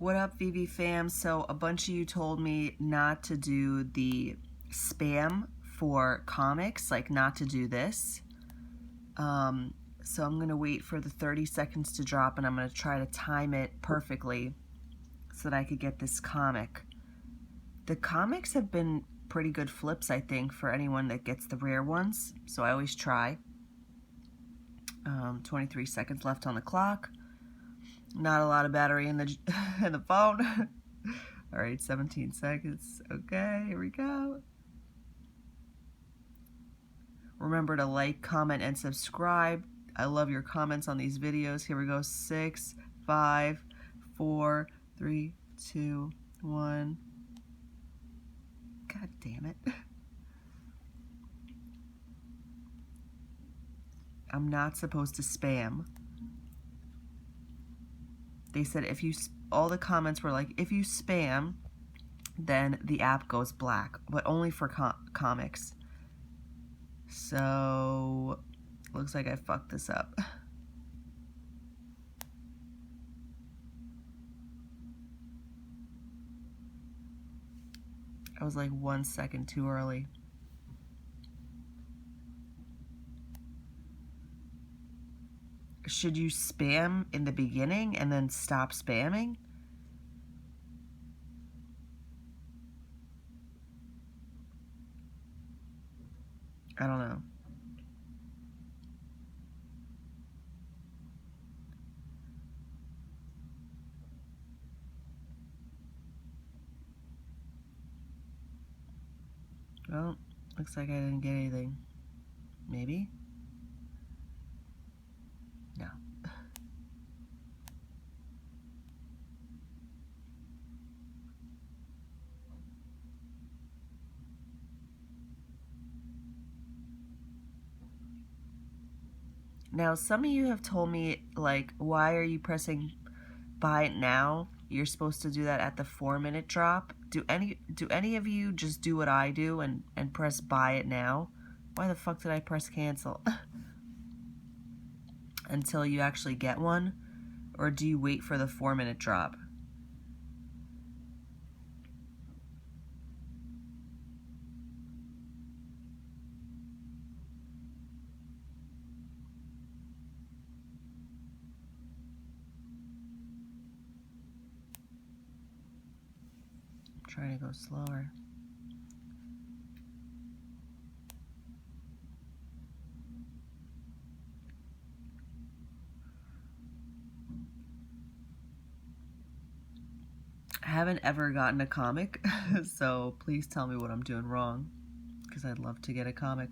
What up, VeVe fam? So a bunch of you told me not to do the spam for comics, like not to do this. So I'm gonna wait for the 30 seconds to drop, and I'm gonna try to time it perfectly so that I could get this comic. The comics have been pretty good flips, I think, for anyone that gets the rare ones, so I always try. 23 seconds left on the clock. Not a lot of battery in the in the phone. All right, 17 seconds. Okay, here we go. Remember to like, comment, and subscribe. I love your comments on these videos. Here we go. 6, 5, 4, 3, 2, 1. God damn it. I'm not supposed to spam. They said if you, all the comments were like, if you spam, then the app goes black, but only for comics. So, looks like I fucked this up. I was like 1 second too early. Should you spam in the beginning and then stop spamming? I don't know. Well, looks like I didn't get anything. Maybe? No. Now, some of you have told me, like, why are you pressing buy it now? You're supposed to do that at the 4-minute drop. Do any of you just do what I do and press buy it now? Why the fuck did I press cancel? Until you actually get one? Or do you wait for the 4-minute drop? I'm trying to go slower. I haven't ever gotten a comic, so please tell me what I'm doing wrong, because I'd love to get a comic.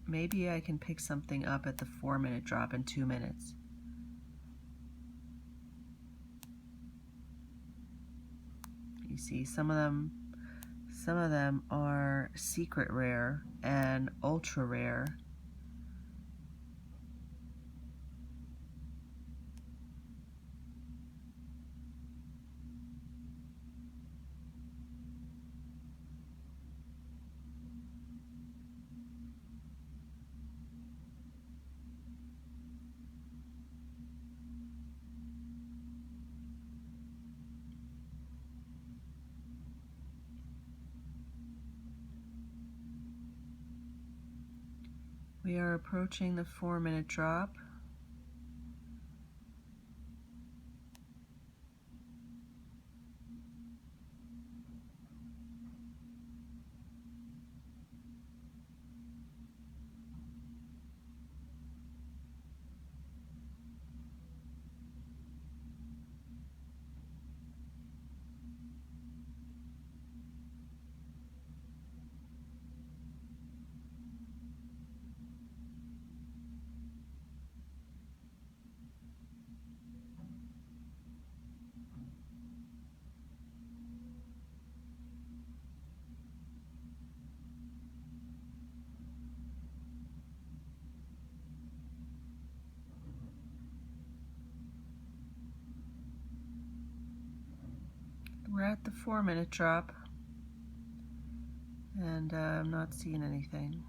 Maybe I can pick something up at the 4-minute drop in 2 minutes. You see, some of them are secret rare and ultra rare. We are approaching the 4-minute drop. we're at the 4-minute drop, and I'm not seeing anything.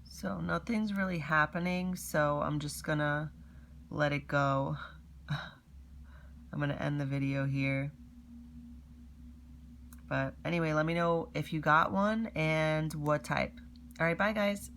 So nothing's really happening, so I'm just gonna let it go. I'm gonna end the video here. But anyway, let me know if you got one and what type. All right, bye guys.